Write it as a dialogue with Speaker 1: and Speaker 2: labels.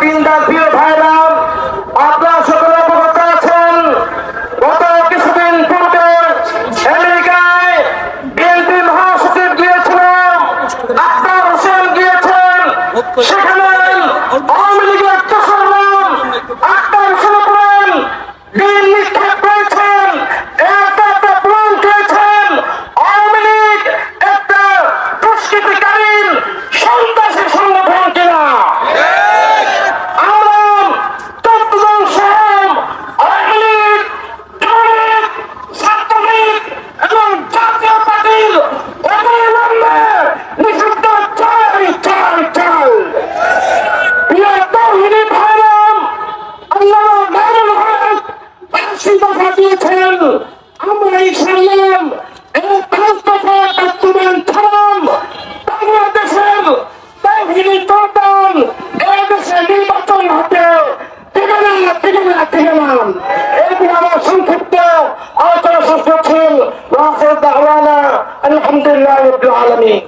Speaker 1: দিনদার প্রিয় ভাইরা, আপনারা সকলে অবগত আছেন, গত কিছুদিন পূর্বে আমেরিকায় বিএনপি মহাসচিব গিয়েছিলেন, আখতার হোসেন গিয়েছেন। সেখানে আওয়ামী লীগের দোসর নাম আখতার হোসেন বলেন বিল নিক্ষেপ করেছেন, একটা প্রমাণ পেয়েছেন আওয়ামী লীগ একটা দুষ্কৃতিকারীর সন্ত্রাসী সংগঠন কিনা। আমরা ইনশাআল্লাহ এই 5 দফা কার্যক্রম ছাড়াম বাংলাদেশের তাওহীদি দল এদেশে নির্বাচন হতে দেবে না। এরপর আমার সংক্ষিপ্ত আলোচনা শেষ করছেন। ওয়া আখিরু দাওয়ানা আলহামদুলিল্লাহি রাব্বিল আলামিন।